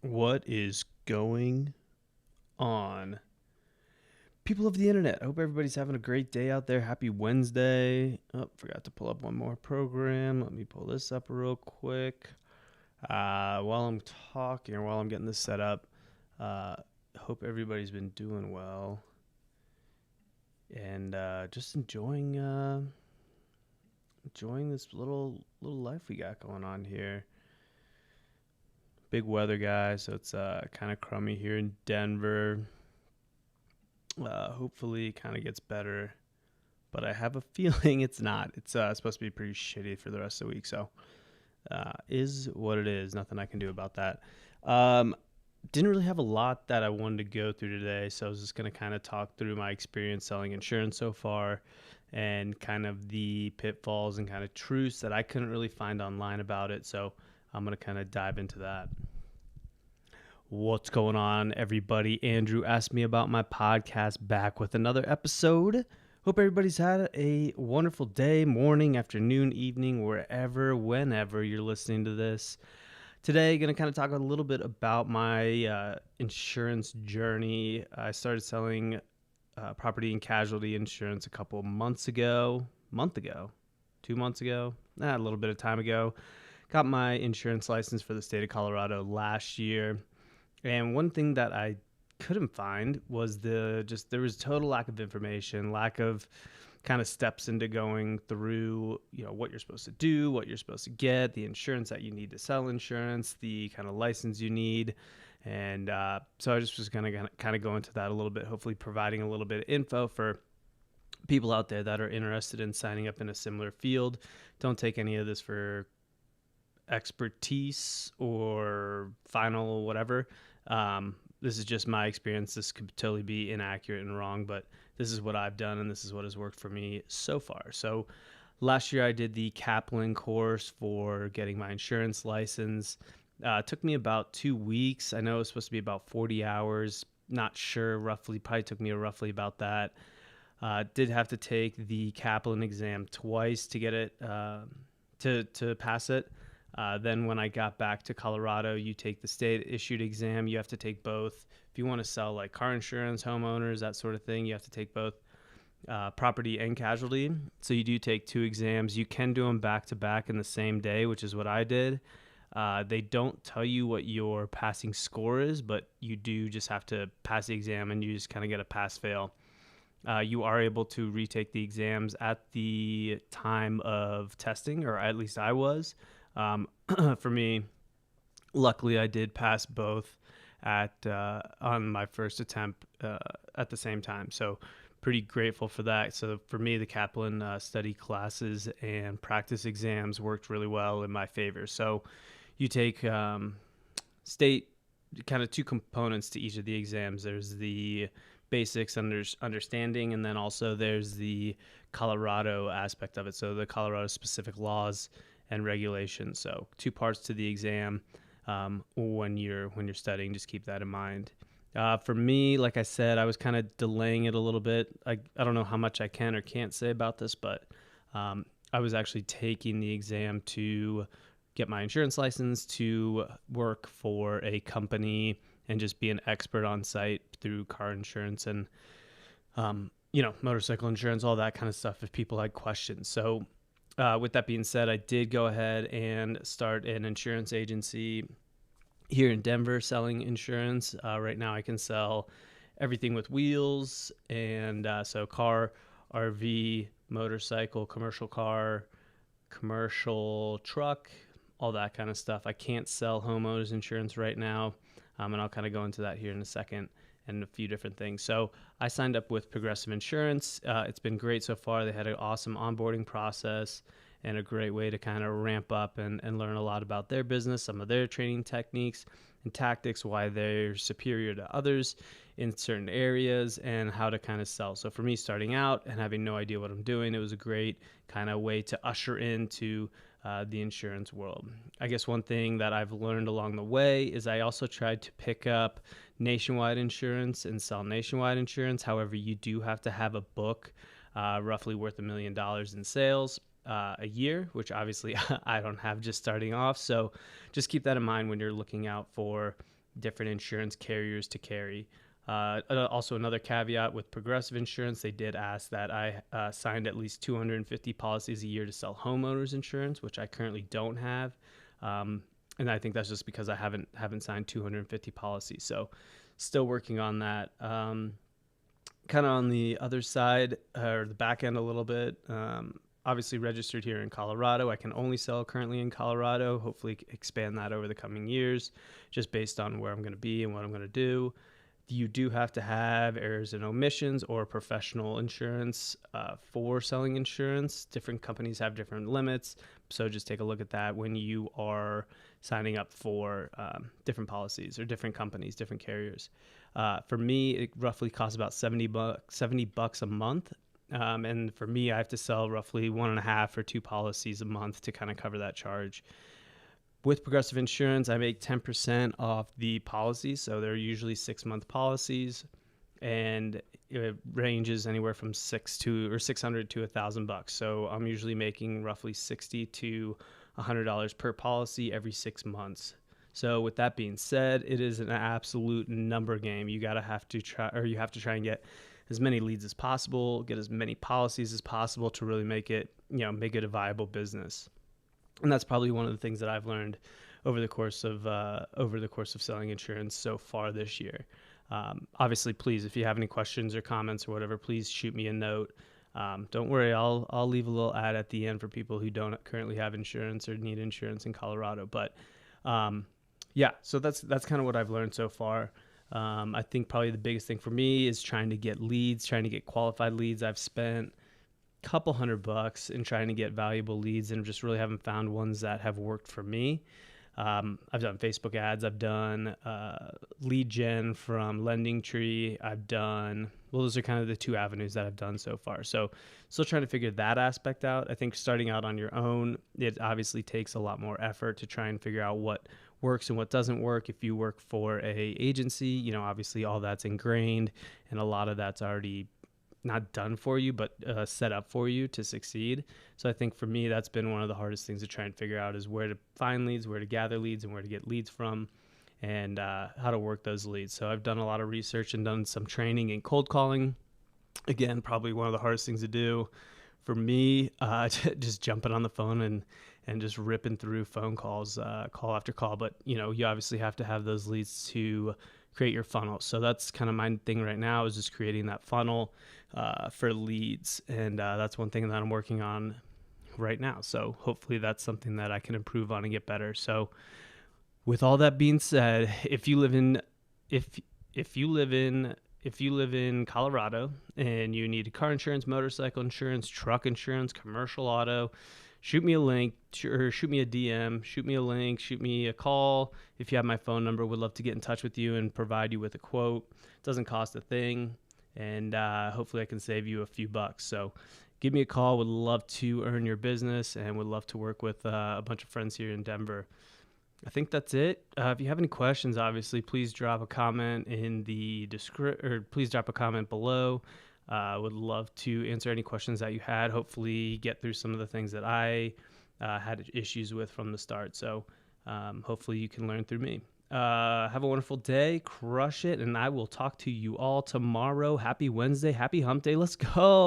What is going on? People of the internet, I hope everybody's having a great day out there. Happy Wednesday. Oh, forgot to pull up one more program. Let me pull this up real quick. While I'm talking or while I'm getting this set up, hope everybody's been doing well and just enjoying this little life we got going on here. Big weather, guys, so it's kind of crummy here in Denver. Hopefully, it kind of gets better, but I have a feeling it's not. It's supposed to be pretty shitty for the rest of the week, so is what it is. Nothing I can do about that. Um, didn't really have a lot that I wanted to go through today, so I was just going to kind of talk through my experience selling insurance so far and kind of the pitfalls and kind of truths that I couldn't really find online about it. So I'm going to kind of dive into that. What's going on, everybody? Andrew asked me about my podcast, back with another episode. Hope everybody's had a wonderful day, morning, afternoon, evening, whenever you're listening to this. Today, going to kind of talk a little bit about my insurance journey. I started selling property and casualty insurance a couple months ago, 2 months ago, a little bit of time ago. Got my insurance license for the state of Colorado last year. And one thing that I couldn't find was there was total lack of information, lack of kind of steps into going through, what you're supposed to do, what you're supposed to get, the insurance that you need to sell insurance, the kind of license you need. And so I just was going to kind of go into that a little bit, hopefully providing a little bit of info for people out there that are interested in signing up in a similar field. Don't take any of this for expertise or final whatever. This is just my experience. This could totally be inaccurate and wrong, but this is what I've done and this is what has worked for me so far. So last year I did the Kaplan course for getting my insurance license. It took me about 2 weeks. I know it was supposed to be about 40 hours. Not sure, probably took me roughly about that. Did have to take the Kaplan exam twice to get it, to pass it. Then when I got back to Colorado, you take the state issued exam. You have to take both. If you want to sell like car insurance, homeowners, that sort of thing, you have to take both property and casualty. So you do take 2 exams. You can do them back to back in the same day, which is what I did. They don't tell you what your passing score is, but you do just have to pass the exam and you just kind of get a pass fail. You are able to retake the exams at the time of testing, or at least I was. For me, luckily, I did pass both on my first attempt at the same time. So pretty grateful for that. So for me, the Kaplan study classes and practice exams worked really well in my favor. So you take state, kind of 2 components to each of the exams. There's the basics understanding, and then also there's the Colorado aspect of it. So the Colorado specific laws and regulations. So 2 parts to the exam. When you're studying, just keep that in mind. For me, like I said, I was kind of delaying it a little bit. I don't know how much I can or can't say about this, but I was actually taking the exam to get my insurance license, to work for a company and just be an expert on site through car insurance and motorcycle insurance, all that kind of stuff if people had questions. So with that being said, I did go ahead and start an insurance agency here in Denver selling insurance. Right now I can sell everything with wheels, and so car, RV, motorcycle, commercial car, commercial truck, all that kind of stuff. I can't sell homeowners insurance right now, and I'll kind of go into that here in a second and a few different things. So I signed up with Progressive Insurance. It's been great so far. They had an awesome onboarding process and a great way to kind of ramp up and learn a lot about their business, some of their training techniques and tactics, why they're superior to others in certain areas, and how to kind of sell. So for me, starting out and having no idea what I'm doing, it was a great kind of way to usher into the insurance world. I guess one thing that I've learned along the way is I also tried to pick up nationwide insurance and sell nationwide insurance. However, you do have to have a book roughly worth $1 million in sales a year, which obviously I don't have just starting off. So just keep that in mind when you're looking out for different insurance carriers to carry. Also, another caveat with Progressive Insurance, they did ask that I signed at least 250 policies a year to sell homeowners insurance, which I currently don't have, and I think that's just because I haven't signed 250 policies. So, still working on that. Kind of on the other side or the back end a little bit. Obviously registered here in Colorado. I can only sell currently in Colorado. Hopefully expand that over the coming years, just based on where I'm going to be and what I'm going to do. You do have to have errors and omissions or professional insurance for selling insurance. Different companies have different limits, so just take a look at that when you are signing up for different policies or different companies, different carriers. For me, it roughly costs about $70 a month. And for me, I have to sell roughly 1.5 or 2 policies a month to kind of cover that charge. With Progressive Insurance, I make 10% off the policies. So they're usually 6-month policies, and it ranges anywhere from $600 to $1,000. So I'm usually making roughly $60 to $100 per policy every 6 months. So with that being said, it is an absolute number game. You have to try and get as many leads as possible, get as many policies as possible to really make it a viable business. And that's probably one of the things that I've learned over the course of selling insurance so far this year. Obviously, please, if you have any questions or comments or whatever, please shoot me a note. Don't worry, I'll leave a little ad at the end for people who don't currently have insurance or need insurance in Colorado. But so that's kind of what I've learned so far. I think probably the biggest thing for me is trying to get leads, trying to get qualified leads. I've spent couple $100 in trying to get valuable leads and just really haven't found ones that have worked for me. I've done Facebook ads. I've done lead gen from LendingTree. Those are kind of the 2 avenues that I've done so far. So still trying to figure that aspect out. I think starting out on your own, it obviously takes a lot more effort to try and figure out what works and what doesn't work. If you work for a agency, obviously all that's ingrained and a lot of that's already not done for you, but set up for you to succeed. So I think for me, that's been one of the hardest things to try and figure out is where to find leads, where to gather leads, and where to get leads from, and how to work those leads. So I've done a lot of research and done some training in cold calling. Again, probably one of the hardest things to do for me, just jumping on the phone and just ripping through phone calls, call after call. But, you obviously have to have those leads to create your funnel. So that's kind of my thing right now, is just creating that funnel for leads. And that's one thing that I'm working on right now. So hopefully that's something that I can improve on and get better. So with all that being said, if you live in Colorado and you need car insurance, motorcycle insurance, truck insurance, commercial auto, shoot me a link or shoot me a DM, shoot me a link, shoot me a call. If you have my phone number, would love to get in touch with you and provide you with a quote. It doesn't cost a thing. And hopefully I can save you a few bucks. So give me a call. Would love to earn your business and would love to work with a bunch of friends here in Denver. I think that's it. If you have any questions, obviously, please drop a comment in the description, or please drop a comment below. Would love to answer any questions that you had. Hopefully get through some of the things that I had issues with from the start. So hopefully you can learn through me. Have a wonderful day. Crush it. And I will talk to you all tomorrow. Happy Wednesday. Happy hump day. Let's go.